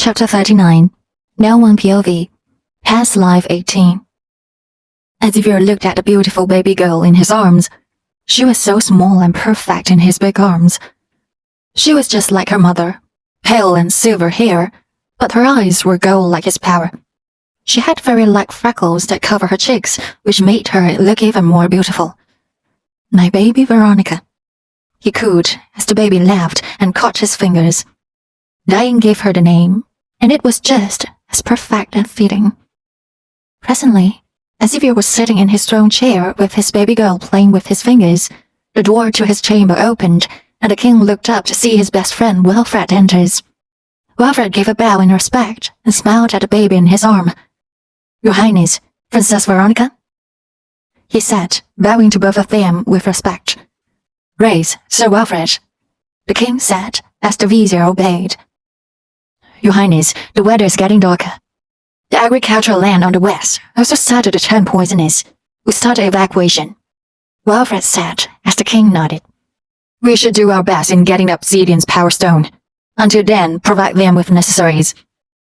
Chapter 39. Now one POV. Past Life 18. As Xavier looked at the beautiful baby girl in his arms, she was so small and perfect in his big arms. She was just like her mother, pale and silver hair, but her eyes were gold like his power. She had very light freckles that covered her cheeks, which made her look even more beautiful. "My baby Veronica," he cooed as the baby laughed and caught his fingers. Daek gave her the name, and it was just as perfect and fitting. Presently, as Xavier was sitting in his throne chair with his baby girl playing with his fingers, the door to his chamber opened, and the king looked up to see his best friend Wilfred enters. Wilfred gave a bow in respect and smiled at the baby in his arm. "Your Highness, Princess Veronica," he said, bowing to both of them with respect. "Raise, Sir Wilfred," the king said as the vizier obeyed. "Your Highness, the weather is getting darker. The agricultural land on the west also started to turn poisonous. We started evacuation," Wilfred said as the king nodded. "We should do our best in getting the Obsidian's power stone. Until then, provide them with necessaries,"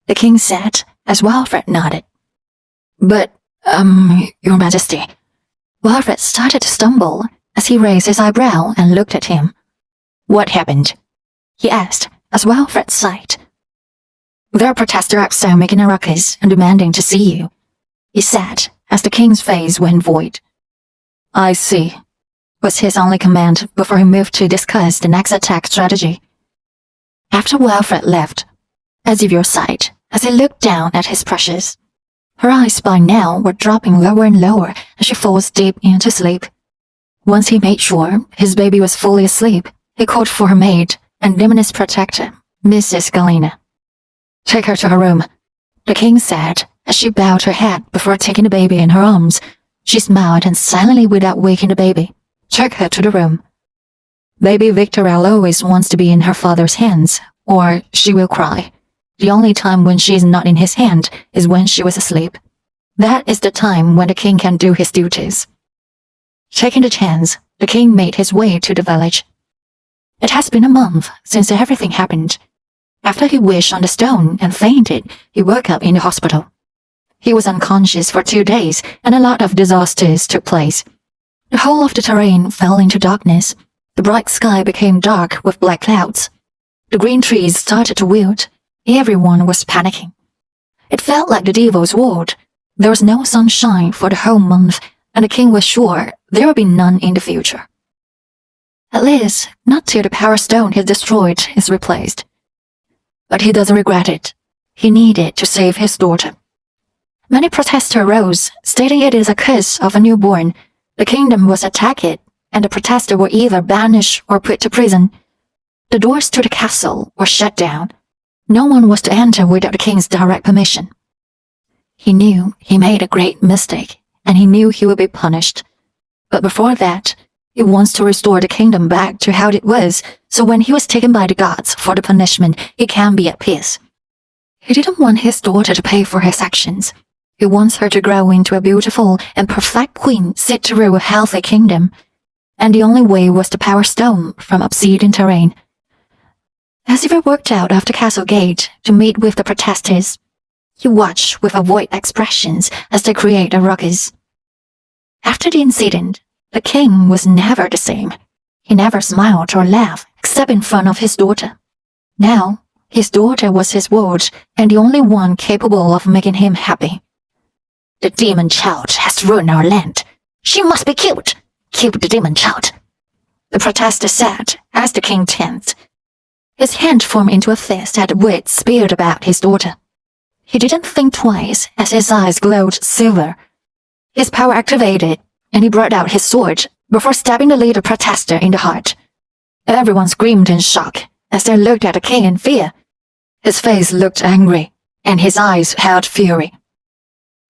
the king said as Wilfred nodded. "But, Your Majesty," Wilfred started to stumble as he raised his eyebrow and looked at him. "What happened?" he asked as Wilfred sighed. "There are protesters outside making a ruckus and demanding to see you," he said as the king's face went void. "I see," was his only comment before he moved to discuss the next attack strategy. After Wilfred left, Xavier sighed as he looked down at his precious. Her eyes by now were dropping lower and lower as she falls deep into sleep. Once he made sure his baby was fully asleep, he called for her maid and Dimon's protector, Mrs. Galena. "Take her to her room," the king said as she bowed her head before taking the baby in her arms. She smiled and silently, without waking the baby, took her to the room. "Baby Victorelle always wants to be in her father's hands, or she will cry. The only time when she is not in his hand is when she was asleep. That is the time when the king can do his duties." Taking the chance, the king made his way to the village. It has been a month since everything happened. After he wished on the stone and fainted, he woke up in the hospital. He was unconscious for 2 days, and a lot of disasters took place. The whole of the terrain fell into darkness. The bright sky became dark with black clouds. The green trees started to wilt. Everyone was panicking. It felt like the devil's world. There was no sunshine for the whole month, and the king was sure there would be none in the future. At least, not till the power stone he destroyed is replaced. But he doesn't regret it. He needed to save his daughter. Many protesters arose, stating it is a curse of a newborn. The kingdom was attacked, and the protesters were either banished or put to prison. The doors to the castle were shut down. No one was to enter without the king's direct permission. He knew he made a great mistake, and he knew he would be punished. But before that, he wants to restore the kingdom back to how it was, so when he was taken by the gods for the punishment, he can be at peace. He didn't want his daughter to pay for his actions. He wants her to grow into a beautiful and perfect queen set to rule a healthy kingdom. And the only way was the power stone from Obsidian terrain. As he walked out of the castle gate to meet with the protesters, he watched with avoid expressions as they create a ruckus. After the incident, the king was never the same. He never smiled or laughed except in front of his daughter. Now, his daughter was his world and the only one capable of making him happy. "The demon child has ruined our land. She must be killed. Kill the demon child," the protester said as the king tensed. His hand formed into a fist at the word spewed about his daughter. He didn't think twice as his eyes glowed silver. His power activated, and he brought out his sword before stabbing the leader protester in the heart. Everyone screamed in shock as they looked at the king in fear. His face looked angry, and his eyes held fury.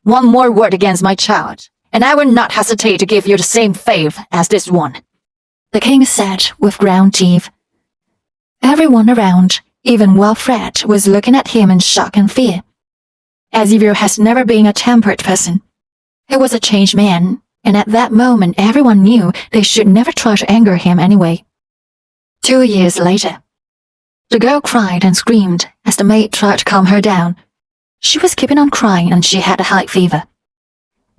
"One more word against my child, and I will not hesitate to give you the same fate as this one," the king said with ground teeth. Everyone around, even Wilfred, was looking at him in shock and fear. Xavier has never been a tempered person. He was a changed man, and at that moment everyone knew they should never try to anger him anyway. 2 years later, the girl cried and screamed as the maid tried to calm her down. She was keeping on crying and she had a high fever.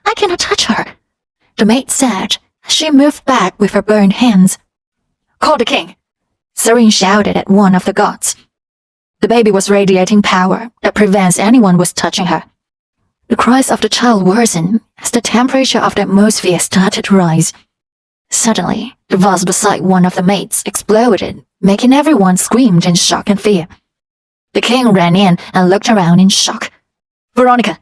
"I cannot touch her," the maid said as she moved back with her burned hands. "Call the king," Serene shouted at one of the gods. The baby was radiating power that prevents anyone was touching her. The cries of the child worsened as the temperature of the atmosphere started to rise. Suddenly, the vase beside one of the maids exploded, making everyone scream in shock and fear. The king ran in and looked around in shock. "Veronica!"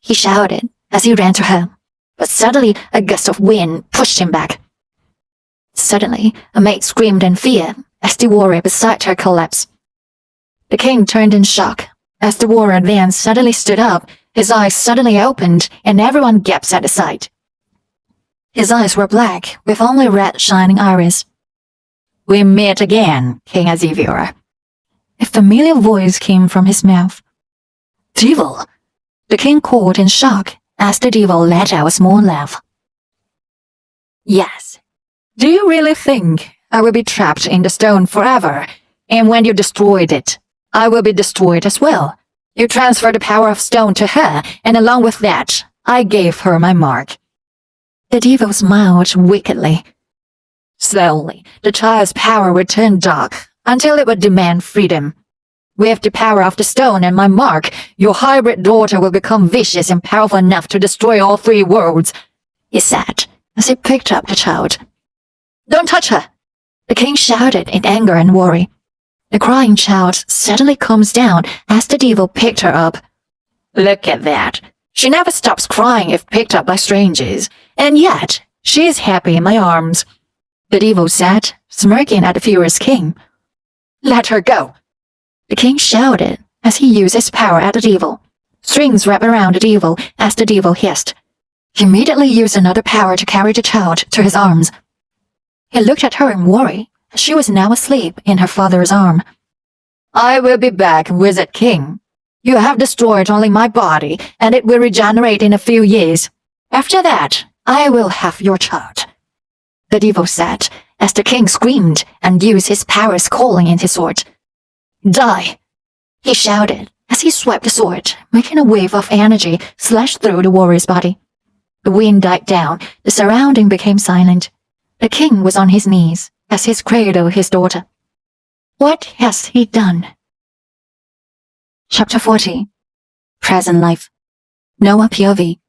he shouted as he ran to her, but suddenly a gust of wind pushed him back. Suddenly, a maid screamed in fear as the warrior beside her collapsed. The king turned in shock as the warrior then suddenly stood up. His eyes suddenly opened and everyone gasped at the sight. His eyes were black with only red shining iris. "We meet again, King Azivir." A familiar voice came from his mouth. "Devil!" the king called in shock as the devil let out a small laugh. "Yes. Do you really think I will be trapped in the stone forever, and when you destroyed it, I will be destroyed as well? You transferred the power of stone to her, and along with that, I gave her my mark." The devil smiled wickedly. "Slowly, the child's power would turn dark until it would demand freedom. With the power of the stone and my mark, your hybrid daughter will become vicious and powerful enough to destroy all three worlds," he said as he picked up the child. "Don't touch her!" the king shouted in anger and worry. The crying child suddenly calms down as the devil picked her up. "Look at that. She never stops crying if picked up by strangers, and yet she is happy in my arms," the devil said, smirking at the furious king. "Let her go!" the king shouted as he used his power at the devil. Strings wrapped around the devil as the devil hissed. He immediately used another power to carry the child to his arms. He looked at her in worry as she was now asleep in her father's arm. "I will be back, Wizard King. You have destroyed only my body, and it will regenerate in a few years. After that, I will have your child," the devil said as the king screamed and used his powers calling in his sword. "Die!" he shouted as he swept the sword, making a wave of energy slash through the warrior's body. The wind died down, the surrounding became silent. The king was on his knees as he cradled his daughter. What has he done? Chapter 40. Present Life. Noah POV.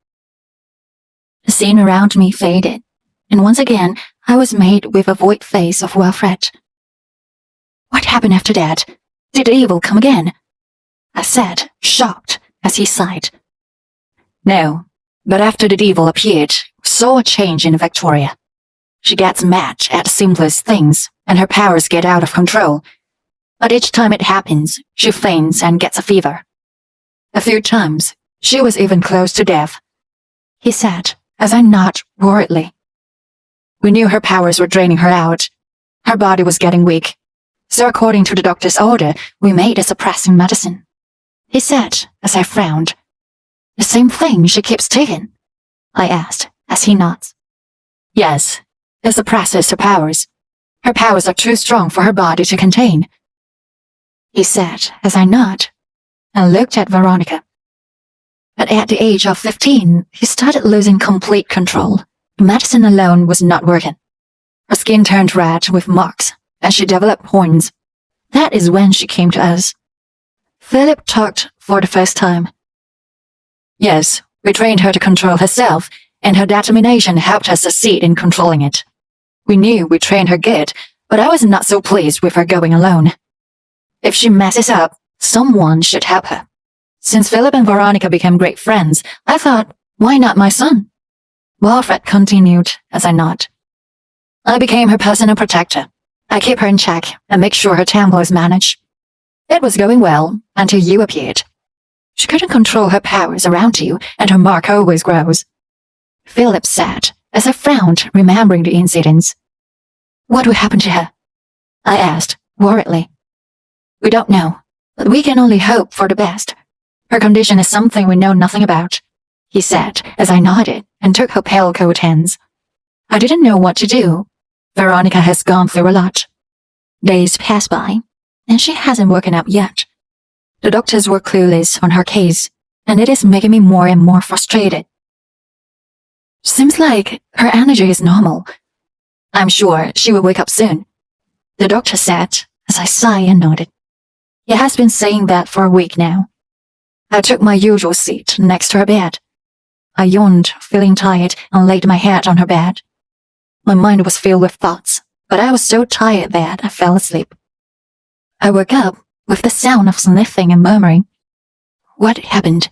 The scene around me faded, and once again I was made with a void face of Wilfred. What happened after that? Did the evil come again? I said, shocked, as he sighed. No, but after the devil appeared, we saw a change in Victoria. She gets mad at the simplest things, and her powers get out of control. But each time it happens, she faints and gets a fever. A few times, she was even close to death, he said, as I nodded worriedly. We knew her powers were draining her out. Her body was getting weak. So according to the doctor's order, we made a suppressing medicine, he said, as I frowned. The same thing she keeps taking? I asked, as he nods. Yes, it suppresses her powers. Her powers are too strong for her body to contain, he said, as I nodded and looked at Veronica. But at the age of 15, he started losing complete control. Medicine alone was not working. Her skin turned red with marks, and she developed horns. That is when she came to us. Philip talked for the first time. Yes, we trained her to control herself, and her determination helped us succeed in controlling it. We knew we trained her good, but I was not so pleased with her going alone. If she messes up, someone should help her. Since Philip and Veronica became great friends, I thought, why not my son? Wilfred continued as I nodded. I became her personal protector. I keep her in check and make sure her temple is managed. It was going well until you appeared. She couldn't control her powers around you, and her mark always grows, Philip said, as I frowned, remembering the incidents. What will happen to her? I asked, worriedly. We don't know, but we can only hope for the best. Her condition is something we know nothing about, he said, as I nodded and took her pale cold hands. I didn't know what to do. Veronica has gone through a lot. Days passed by, and she hasn't woken up yet. The doctors were clueless on her case, and it is making me more and more frustrated. Seems like her energy is normal. I'm sure she will wake up soon, the doctor said as I sighed and nodded. He has been saying that for a week now. I took my usual seat next to her bed. I yawned, feeling tired, and laid my head on her bed. My mind was filled with thoughts, but I was so tired that I fell asleep. I woke up with the sound of sniffing and murmuring. What happened?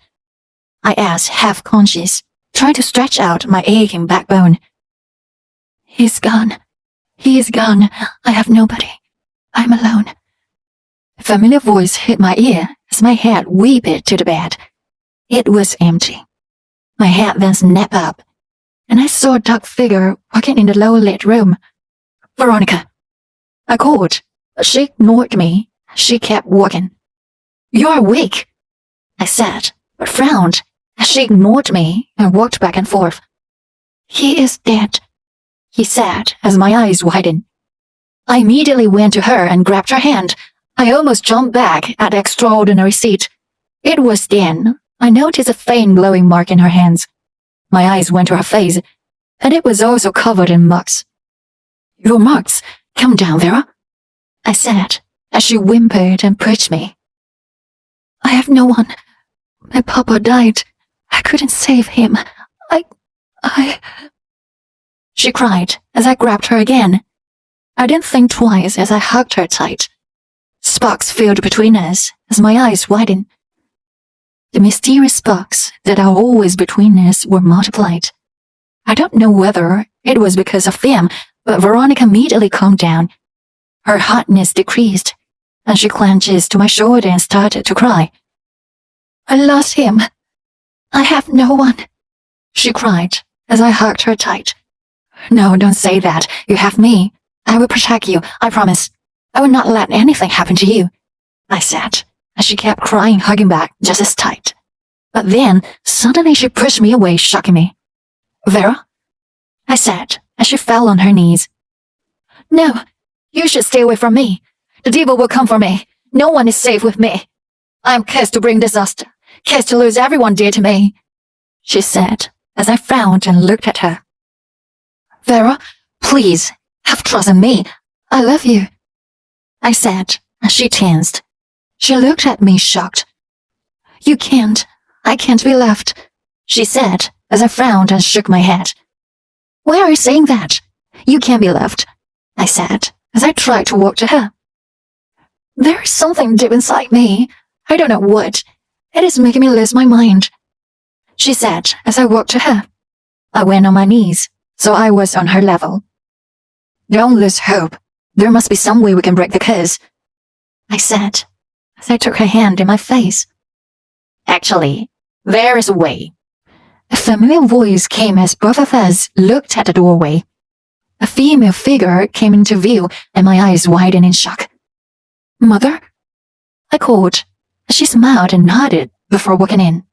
I asked, half conscious, trying to stretch out my aching backbone. He's gone. He is gone. I have nobody. I'm alone. A familiar voice hit my ear as my head whipped to the bed. It was empty. My head then snapped up, and I saw a dark figure walking in the low-lit room. Veronica. I called, but she ignored me. She kept walking. You're awake, I said, but frowned as she ignored me and walked back and forth. He is dead, he said as my eyes widened. I immediately went to her and grabbed her hand. I almost jumped back at the extraordinary sight. It was then I noticed a faint glowing mark in her hands. My eyes went to her face, and it was also covered in marks. Your marks? Come down, Vera, I said as she whimpered and pushed me. I have no one. My papa died. I couldn't save him. She cried as I grabbed her again. I didn't think twice as I hugged her tight. Sparks filled between us as my eyes widened. The mysterious sparks that are always between us were multiplied. I don't know whether it was because of them, but Veronica immediately calmed down. Her hotness decreased, and she clenched to my shoulder and started to cry. I lost him. I have no one, she cried as I hugged her tight. No, don't say that. You have me. I will protect you, I promise. I will not let anything happen to you, I said, as she kept crying, hugging back just as tight. But then, suddenly she pushed me away, shocking me. Vera? I said, as she fell on her knees. No, you should stay away from me. The devil will come for me. No one is safe with me. I am cursed to bring disaster, cursed to lose everyone dear to me, she said, as I frowned and looked at her. Vera, please, have trust in me. I love you, I said, as she tensed. She looked at me shocked. You can't. I can't be left, she said, as I frowned and shook my head. Why are you saying that? You can't be left, I said, as I tried to walk to her. There is something deep inside me. I don't know what. It is making me lose my mind, she said, as I walked to her. I went on my knees, so I was on her level. Don't lose hope. There must be some way we can break the curse, I said, as I took her hand in my face. Actually, there is a way. A familiar voice came as both of us looked at the doorway. A female figure came into view, and my eyes widened in shock. Mother? I called. She smiled and nodded before walking in.